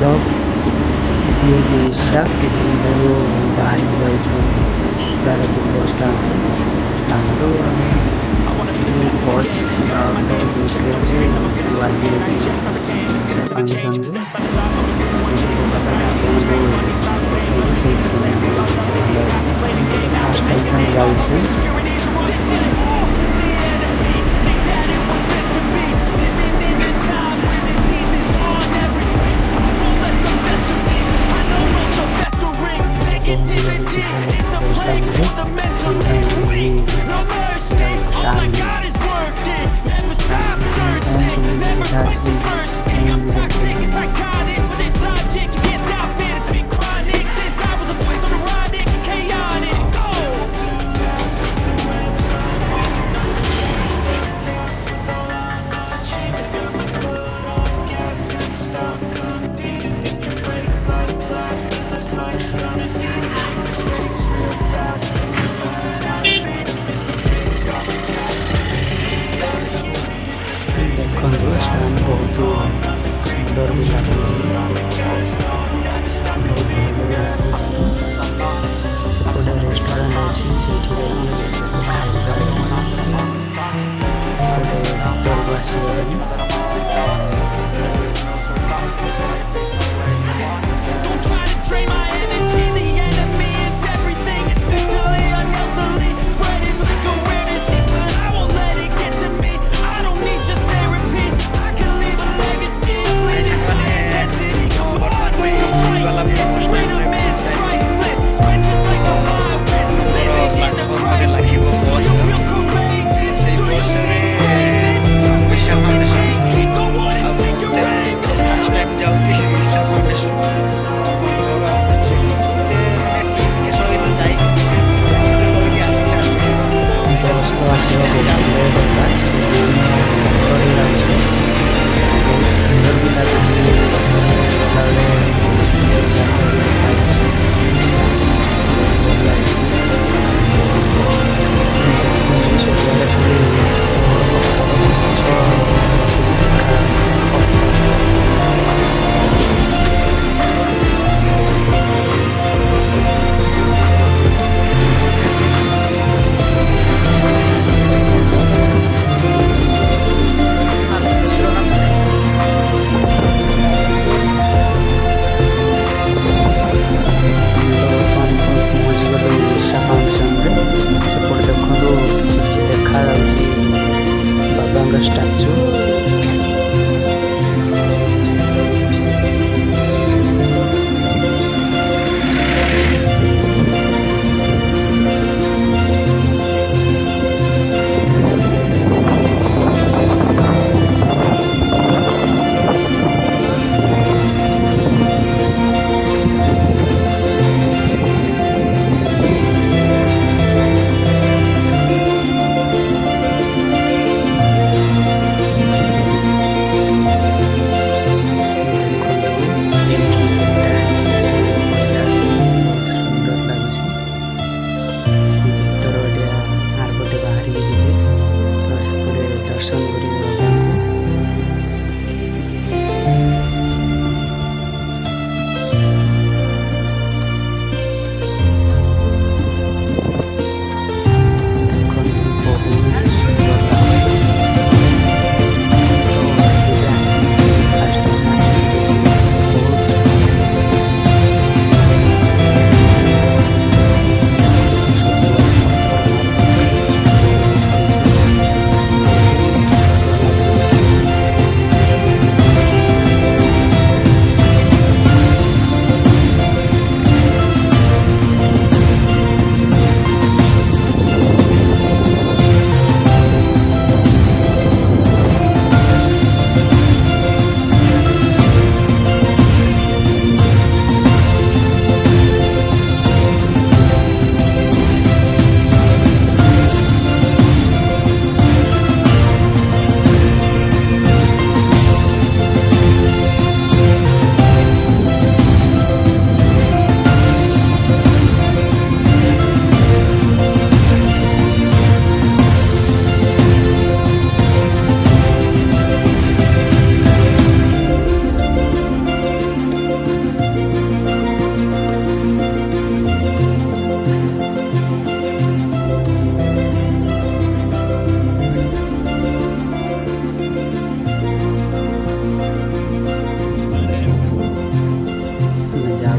vlog Adiyogi Isha. Itu baru bahan menuju balapur bus stand. Stand itu ini bos menuju kerja itu Adiyogi Isha Junction itu. Itu katanya tunggu itu sih kalau first time kan जाउँछु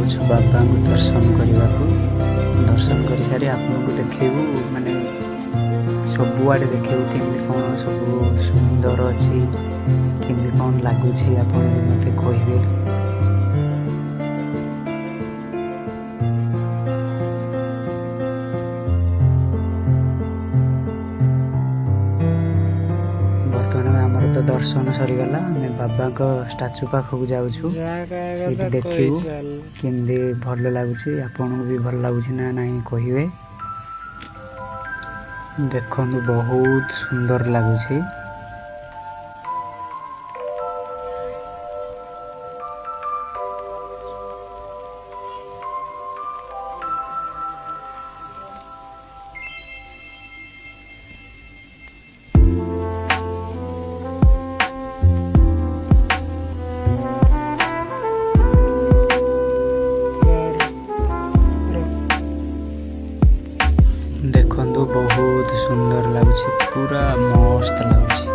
ଯାଉଛୁ ବାବାଙ୍କୁ ଦର୍ଶନ କରିବାକୁ। ଦର୍ଶନ କରିସାରି ଆପଣଙ୍କୁ ଦେଖେଇବୁ, ମାନେ ସବୁଆଡ଼େ ଦେଖେଇବୁ କେମିତି କ'ଣ ସବୁ ସୁନ୍ଦର ଅଛି, କେମିତି କ'ଣ ଲାଗୁଛି ଆପଣ ବି ମୋତେ କହିବେ। ବର୍ତ୍ତମାନ ଆମର ତ ଦର୍ଶନ ସରିଗଲା, ଆମେ ବାବାଙ୍କ ଷ୍ଟାଚୁ ପାଖକୁ ଯାଉଛୁ। ସେଇଠି ଦେଖିବୁ କେମିତି ଭଲ ଲାଗୁଛି, ଆପଣଙ୍କୁ ବି ଭଲ ଲାଗୁଛି ନା ନାହିଁ କହିବେ। ଦେଖନ୍ତୁ ବହୁତ ସୁନ୍ଦର ଲାଗୁଛି। ଦେଖନ୍ତୁ ବହୁତ ସୁନ୍ଦର ଲାଗୁଛି, ପୁରା ମସ୍ତ ଲାଗୁଛି।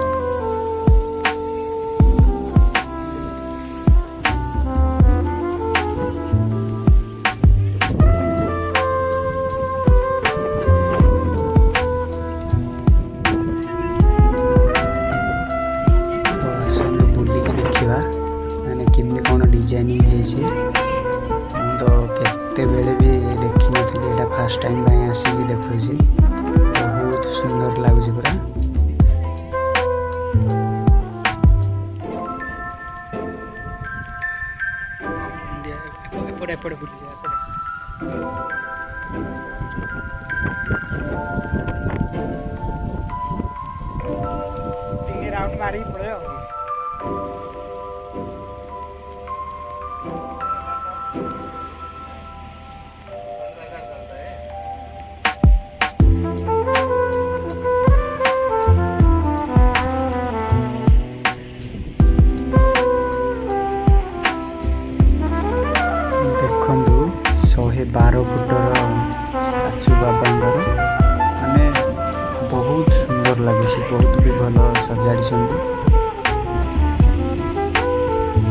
ଆସନ୍ତୁ ବୁଲିକି ଦେଖିବା, ମାନେ କେମିତି କ'ଣ ଡିଜାଇନିଂ ହେଇଛି। ମୁଁ ତ କେତେବେଳେ ବି ଦେଖିନଥିଲି, ଏଇଟା ଫାର୍ଷ୍ଟ ଟାଇମ୍ ପାଇଁ ଆସିକି ଦେଖୁଛି। ବହୁତ ସୁନ୍ଦର ଲାଗୁଛି ପୁରା। ଏପଟେ ବୁଲିଯିବା ଏପଟେ। ଟିକେ ରାଉଣ୍ଡ ମାରିକି ପଳେଇବା ଆଉ। ଦେଖନ୍ତୁ 112 ଫୁଟର ଷ୍ଟାଚୁ ବାବାଙ୍କର, ମାନେ ବହୁତ ସୁନ୍ଦର ଲାଗୁଛି, ବହୁତ ବି ଭଲ ସଜାଡ଼ିଛନ୍ତି।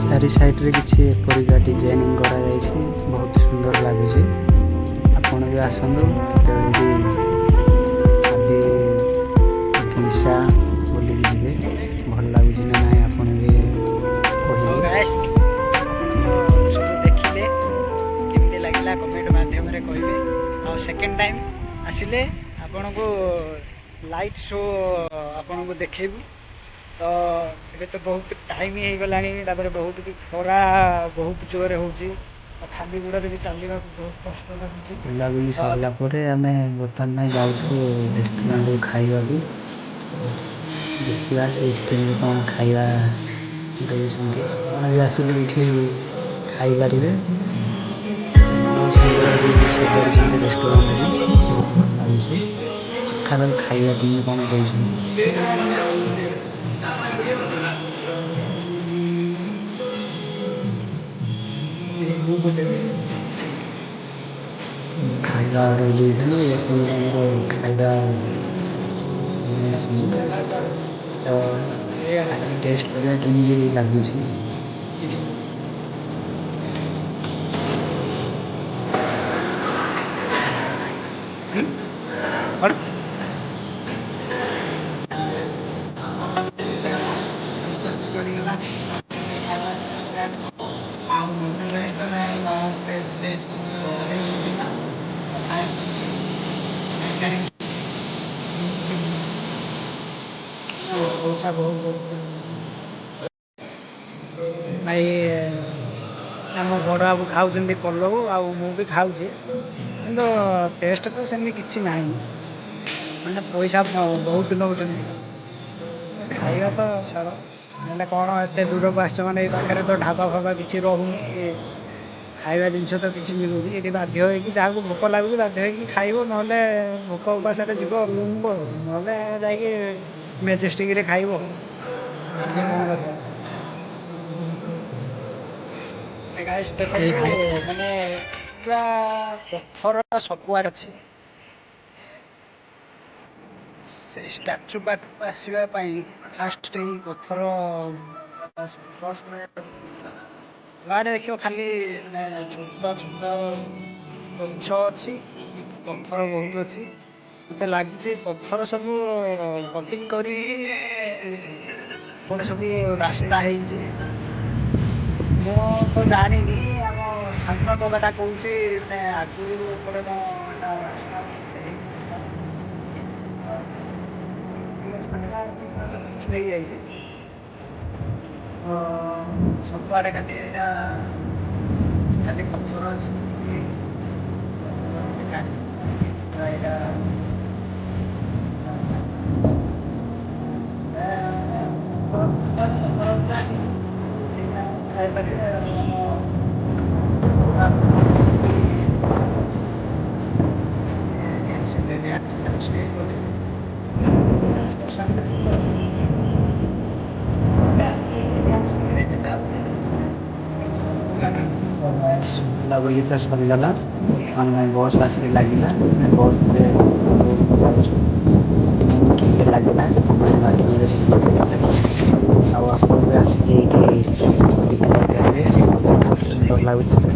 ଚାରି ସାଇଡ଼ରେ କିଛି ଏପରିକା ଡିଜାଇନିଂ କରାଯାଇଛି, ବହୁତ ସୁନ୍ଦର ଲାଗୁଛି। ଆପଣ ବି ଆସନ୍ତୁ କେତେବେଳେ ବି ଆଦିୟୋଗି ଇଶା ବୁଲିକି ଯିବେ, ଭଲ ଲାଗୁଛି ନା ନାହିଁ ଆପଣ ବି କହିବେ। ସବୁ ଦେଖିଲେ କେମିତି ଲାଗିଲା କମେଣ୍ଟ ମାଧ୍ୟମରେ କହିବେ। ଆଉ ସେକେଣ୍ଡ ଟାଇମ୍ ଆସିଲେ ଆପଣଙ୍କୁ ଲାଇଟ୍ ଶୋ ଆପଣଙ୍କୁ ଦେଖେଇବୁ। ତ ଏବେ ତ ବହୁତ ଟାଇମ୍ ହେଇଗଲାଣି, ତାପରେ ବହୁତ ବି ଖରା ବହୁତ ଜୋରରେ ହେଉଛି, ଖାଲି ଗୋଡ଼ରେ ବି ଚାଲିବାକୁ ବହୁତ କଷ୍ଟ ଲାଗୁଛି। ବୁଲାବୁଲି ସରିଲା ପରେ ଆମେ ବର୍ତ୍ତମାନ ଯାଉଛୁ ରେଷ୍ଟୁରାଣ୍ଟକୁ ଖାଇବାକୁ। ଦେଖିବା ସେଇଠି କେମିତି କ'ଣ ଖାଇବା ଦେଉଛନ୍ତି, ଆପଣ ବି ଆସିଲେ ଏଇଠି ଖାଇପାରିବେ। ସୁନ୍ଦର ବି ସଜାଡ଼ିଛନ୍ତି ରେଷ୍ଟୁରାଣ୍ଟ ବି, ବହୁତ ଭଲ ଲାଗୁଛି। ଏଠାକାର ଖାଇବା କେମିତି କ'ଣ ଦେଉଛନ୍ତି। ଖାଇବା ଅର୍ଡ଼ର ଦେଇଥିଲି, ଆମର ଖାଇବା ତ ଆଜି ଟେଷ୍ଟ କରିବା କେମିତି ଲାଗୁଛି। ଭାଇ ଆମ ବଡ଼ ବାବୁ ଖାଉଛନ୍ତି ପଲଉ, ଆଉ ମୁଁ ବି ଖାଉଛି, କିନ୍ତୁ ଟେଷ୍ଟ ତ ସେମିତି କିଛି ନାହିଁ, ମାନେ ପଇସା ବହୁତ ନେଉଛନ୍ତି। ଖାଇବା ତ ଛାଡ଼, ହେଲେ କ'ଣ ଏତେ ଦୂରକୁ ଆସିଛ ମାନେ ଏଇ ପାଖରେ ତ ଢାବା ଫାବା କିଛି ରହୁନି, ଖାଇବା ଜିନିଷ ତ କିଛି ମିଳୁନି। ଏଠି ବାଧ୍ୟ ହେଇକି ଯାହାକୁ ଭୋକ ଲାଗୁଛି ବାଧ୍ୟ ହେଇକି ଖାଇବ, ନହେଲେ ଭୋକ ଉପାସରେ ଯିବ ରୁମ୍କୁ, ନହେଲେ ଯାଇକି ମେଜେଷ୍ଟିକ୍ରେ ଖାଇବ। ମାନେ ପୁରା ପଥର ସବୁଆଡ଼େ ଅଛି। ସେ ଷ୍ଟାଚୁ ପାଖକୁ ଆସିବା ପାଇଁ ଫାଷ୍ଟ ଏଇ ପଥର ଗାଁରେ ଦେଖିବ ଖାଲି ଛୋଟ ଛୋଟ ଗଛ ଅଛି, ପଥର ବହୁତ ଅଛି। ମତେ ଲାଗୁଛି ପଥର ସବୁ କଟିଂ କରି ଗୋଟେ ସବୁ ରାସ୍ତା ହେଇଛି। ମୁଁ ତ ଜାଣିନି, ଆମ ସାନ ଟୋକାଟା କହୁଛି ଆଗରୁ ଏପଟେ ରାସ୍ତା ହେଇଯାଇଛି। ସବୁଆଡ଼େ ଖାଲି ଖାଲି ପଥର ଅଛି। ଏଇଟା ବୁଲାବୁଲି ତ ସରିଗଲା, ମାନେ ବସ୍ ଆସିକି ଲାଗିଲା। ବସ୍ରେ କେମିତି ଲାଗିଲା ମାଧ୍ୟମରେ ଆଉ ଆପଣ ବି ଆସିକି ଏଇଠି ସୁନ୍ଦର ଲାଗୁଛି।